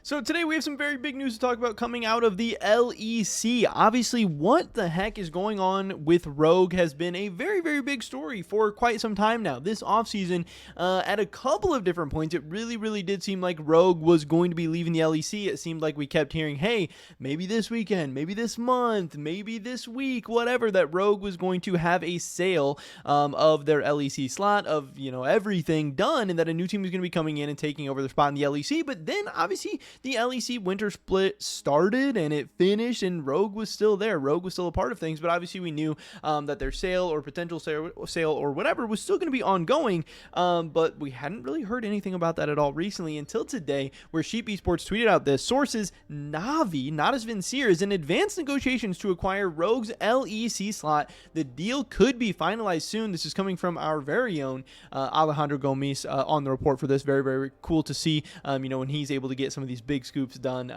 So today we have some very big news to talk about coming out of the LEC. Obviously, what the heck is going on with Rogue has been a very, very big story for quite some time now. This offseason, at a couple of different points, it really did seem like Rogue was going to be leaving the LEC. It seemed like we kept hearing, hey, maybe this weekend, maybe this month, maybe this week, whatever, that Rogue was going to have a sale of their LEC slot, of, everything done, and that a new team was going to be coming in and taking over their spot in the LEC. But then, obviously, the LEC winter split started and it finished, and Rogue was still there. Rogue was still a part of things, but obviously we knew that their sale or potential sale or whatever was still going to be ongoing, but we hadn't really heard anything about that at all recently until today, where Sheep Esports tweeted out this. Sources: NAVI, not as Vincere, is in advanced negotiations to acquire Rogue's LEC slot. The deal could be finalized soon. This is coming from our very own Alejandro Gomes on the report for this. Very cool to see, when he's able to get some of these big scoops done.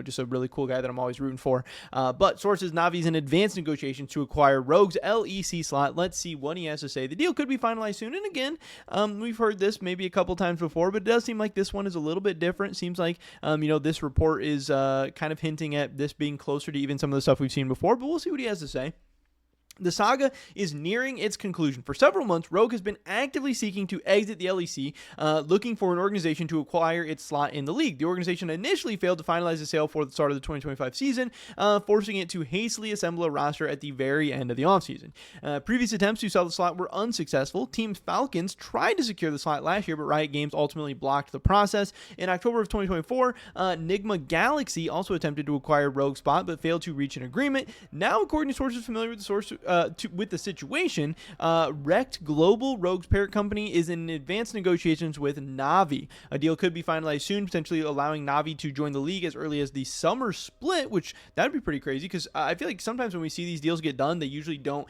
Just a really cool guy that I'm always rooting for. But sources: NAVI's in advanced negotiations to acquire Rogue's LEC slot. Let's see what he has to say. The deal could be finalized soon. And again, we've heard this maybe a couple times before, but it does seem like this one is a little bit different. Seems like, this report is kind of hinting at this being closer to even some of the stuff we've seen before, but we'll see what he has to say. The saga is nearing its conclusion. For several months, Rogue has been actively seeking to exit the LEC, looking for an organization to acquire its slot in the league. The organization initially failed to finalize the sale for the start of the 2025 season, forcing it to hastily assemble a roster at the very end of the offseason. Previous attempts to sell the slot were unsuccessful. Team Falcons tried to secure the slot last year, but Riot Games ultimately blocked the process. In October of 2024, Nigma Galaxy also attempted to acquire Rogue's spot, but failed to reach an agreement. Now, according to sources familiar with the situation, Rect Global, Rogue's parent company, is in advanced negotiations with NAVI. A deal could be finalized soon, potentially allowing NAVI to join the league as early as the summer split, which that'd be pretty crazy, because I feel like sometimes when we see these deals get done, they usually don't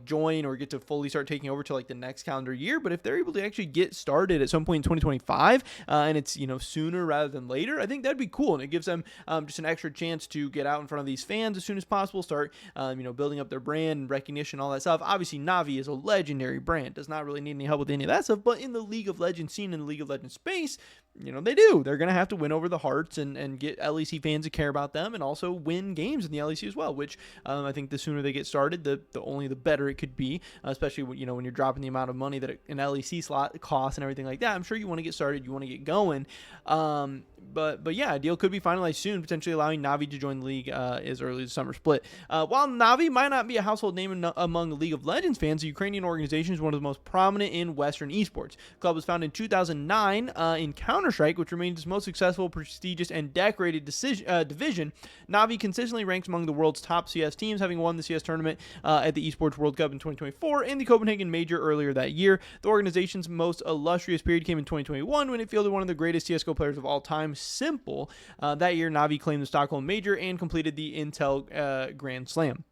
join or get to fully start taking over till the next calendar year. But if they're able to actually get started at some point in 2025, and it's sooner rather than later, I think that'd be cool, and it gives them just an extra chance to get out in front of these fans as soon as possible, start building up their brand and recognition, all that stuff. Obviously, NAVI is a legendary brand, does not really need any help with any of that stuff, but in the League of Legends scene, in the League of Legends space, they do. They're going to have to win over the hearts and get LEC fans to care about them, and also win games in the LEC as well, which I think the sooner they get started, the better it could be, especially when you're dropping the amount of money that an LEC slot costs and everything like that. I'm sure you want to get started, you want to get going, but yeah, a deal could be finalized soon, potentially allowing NAVI to join the league as early as the summer split. While NAVI might not be a household name among the League of Legends fans, the Ukrainian organization is one of the most prominent in Western esports. The club was founded in 2009 in Counter-Strike, which remains its most successful, prestigious, and decorated division. NAVI consistently ranks among the world's top CS teams, having won the CS tournament at the Esports World Cup in 2024 and the Copenhagen Major earlier that year. The organization's most illustrious period came in 2021 when it fielded one of the greatest CSGO players of all time, Simple. That year, NAVI claimed the Stockholm Major and completed the Intel Grand Slam.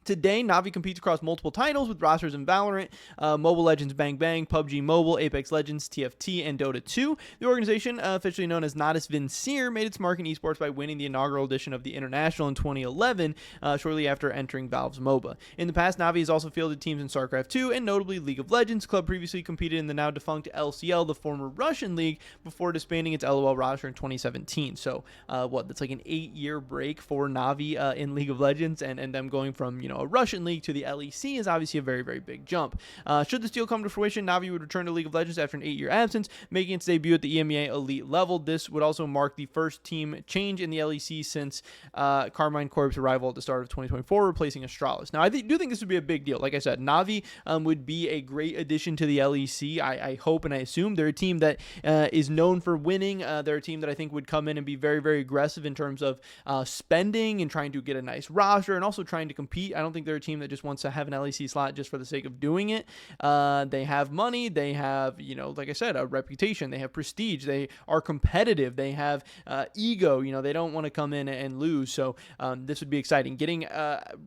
Today, NAVI competes across multiple titles with rosters in Valorant, Mobile Legends Bang Bang, PUBG Mobile, Apex Legends, TFT, and Dota 2. The organization, officially known as Not as Vincere, made its mark in esports by winning the inaugural edition of the International in 2011, shortly after entering Valve's MOBA. In the past, NAVI has also fielded teams in StarCraft 2 and notably League of Legends. The club previously competed in the now defunct LCL, the former Russian league, before disbanding its LOL roster in 2017. So, that's like an 8-year break for NAVI in League of Legends, and them going from, a Russian league to the LEC is obviously a very big jump. Should this deal come to fruition, NAVI would return to League of Legends after an 8-year absence, making its debut at the EMEA Elite level. This would also mark the first team change in the LEC since Carmine Corp's arrival at the start of 2024, replacing Astralis. Now, I do think this would be a big deal. Like I said, NAVI would be a great addition to the LEC. I hope and I assume they're a team that is known for winning. They're a team that I think would come in and be very aggressive in terms of spending and trying to get a nice roster and also trying to compete. I don't think they're a team that just wants to have an LEC slot just for the sake of doing it. They have money. They have, like I said, a reputation. They have prestige. They are competitive. They have ego. They don't want to come in and lose. So this would be exciting. Getting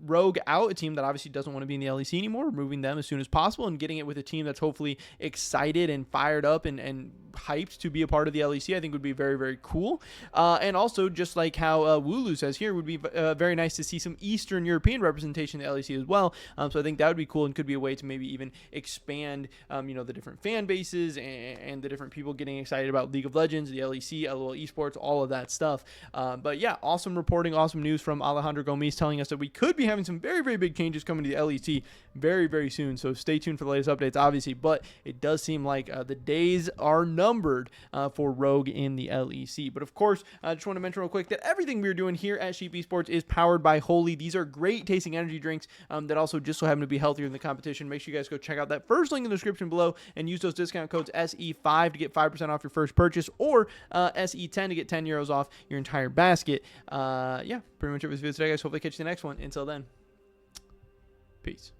Rogue out, a team that obviously doesn't want to be in the LEC anymore, removing them as soon as possible, and getting it with a team that's hopefully excited and fired up and hyped to be a part of the LEC, I think would be very cool. And also, just like how Wooloo says here, would be very nice to see some Eastern European representation representation in the LEC as well. So I think that would be cool and could be a way to maybe even expand, the different fan bases and the different people getting excited about League of Legends, the LEC, LOL Esports, all of that stuff. But yeah, awesome reporting, awesome news from Alejandro Gomes telling us that we could be having some very, very big changes coming to the LEC very, very soon. So stay tuned for the latest updates, obviously. But it does seem like the days are numbered for Rogue in the LEC. But of course, I just want to mention real quick that everything we're doing here at Sheep Esports is powered by Holy. These are great tasting energy drinks that also just so happen to be healthier than the competition. Make sure you guys go check out that first link in the description below and use those discount codes SE5 to get 5% off your first purchase, or SE10 to get 10 euros off your entire basket. Yeah, pretty much it for this video today, guys. Hopefully catch you in the next one. Until then, peace.